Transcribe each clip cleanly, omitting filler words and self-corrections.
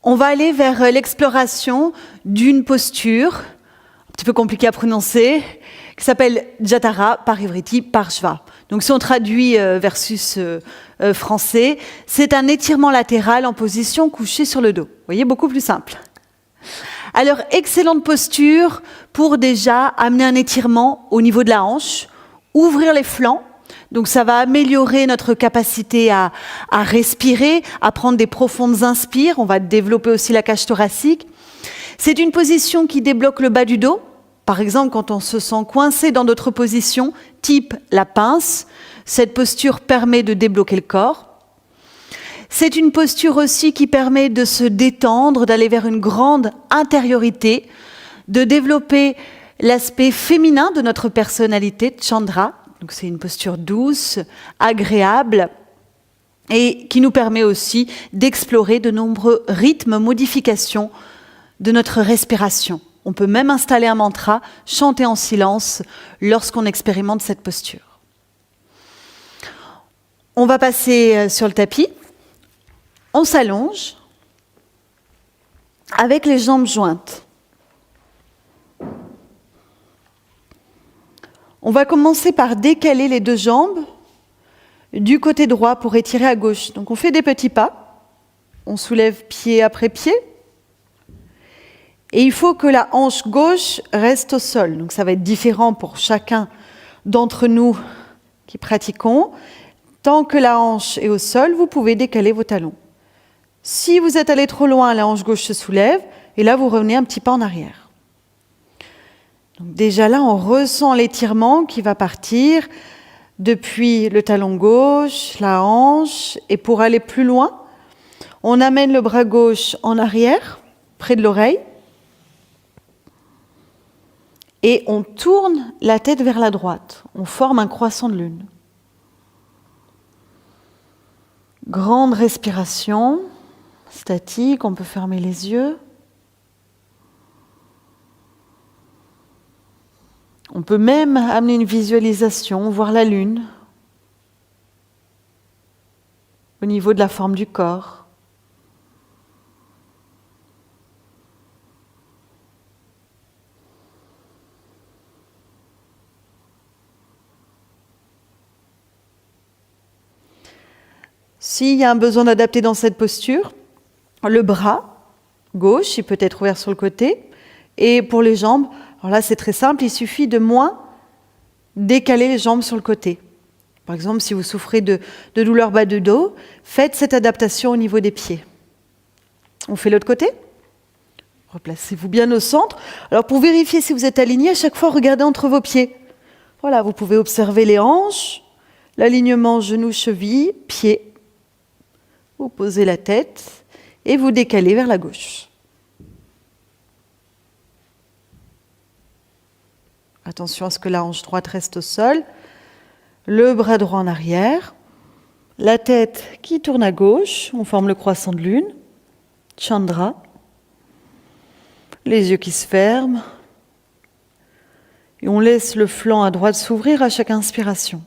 On va aller vers l'exploration d'une posture, un petit peu compliquée à prononcer, qui s'appelle Jatara Parivriti Parshva. Donc si on traduit versus français, c'est un étirement latéral en position couchée sur le dos. Vous voyez, beaucoup plus simple. Alors, excellente posture pour déjà amener un étirement au niveau de la hanche, ouvrir les flancs. Donc ça va améliorer notre capacité à respirer, à prendre des profondes inspires. On va développer aussi la cage thoracique. C'est une position qui débloque le bas du dos. Par exemple, quand on se sent coincé dans d'autres positions, type la pince, cette posture permet de débloquer le corps. C'est une posture aussi qui permet de se détendre, d'aller vers une grande intériorité, de développer l'aspect féminin de notre personnalité, Chandra. Donc c'est une posture douce, agréable et qui nous permet aussi d'explorer de nombreux rythmes, modifications de notre respiration. On peut même installer un mantra, chanter en silence lorsqu'on expérimente cette posture. On va passer sur le tapis. On s'allonge avec les jambes jointes. On va commencer par décaler les deux jambes du côté droit pour étirer à gauche. Donc on fait des petits pas, on soulève pied après pied. Et il faut que la hanche gauche reste au sol. Donc ça va être différent pour chacun d'entre nous qui pratiquons. Tant que la hanche est au sol, vous pouvez décaler vos talons. Si vous êtes allé trop loin, la hanche gauche se soulève, et là, vous revenez un petit pas en arrière. Donc déjà là, on ressent l'étirement qui va partir depuis le talon gauche, la hanche, et pour aller plus loin, on amène le bras gauche en arrière, près de l'oreille, et on tourne la tête vers la droite. On forme un croissant de lune. Grande respiration. Statique, on peut fermer les yeux. On peut même amener une visualisation, voir la lune au niveau de la forme du corps. S'il y a un besoin d'adapter dans cette posture, le bras gauche, il peut être ouvert sur le côté. Et pour les jambes, alors là c'est très simple, il suffit de moins décaler les jambes sur le côté. Par exemple, si vous souffrez de douleurs bas de dos, faites cette adaptation au niveau des pieds. On fait l'autre côté. Replacez-vous bien au centre. Alors pour vérifier si vous êtes aligné, à chaque fois regardez entre vos pieds. Voilà, vous pouvez observer les hanches, l'alignement genoux-chevilles, pieds. Vous posez la tête. Et vous décalez vers la gauche. Attention à ce que la hanche droite reste au sol. Le bras droit en arrière. La tête qui tourne à gauche. On forme le croissant de lune. Chandra. Les yeux qui se ferment. Et on laisse le flanc à droite s'ouvrir à chaque inspiration.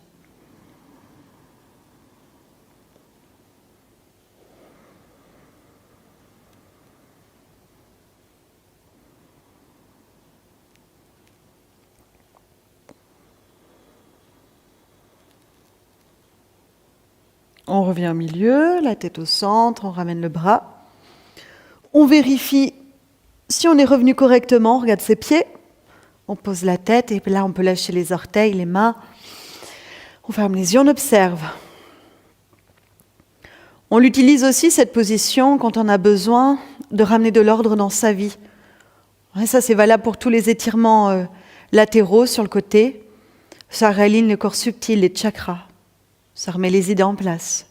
On revient au milieu, la tête au centre, on ramène le bras. On vérifie si on est revenu correctement, on regarde ses pieds. On pose la tête et là on peut lâcher les orteils, les mains. On ferme les yeux, on observe. On l'utilise aussi cette position quand on a besoin de ramener de l'ordre dans sa vie. Et ça c'est valable pour tous les étirements latéraux sur le côté. Ça réaligne le corps subtil, les chakras. Ça remet les idées en place.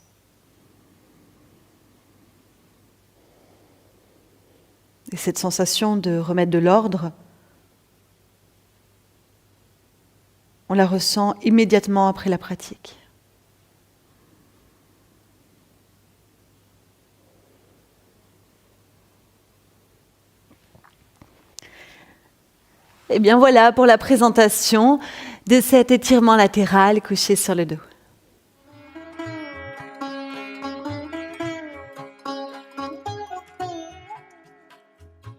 Et cette sensation de remettre de l'ordre, on la ressent immédiatement après la pratique. Et bien voilà pour la présentation de cet étirement latéral couché sur le dos.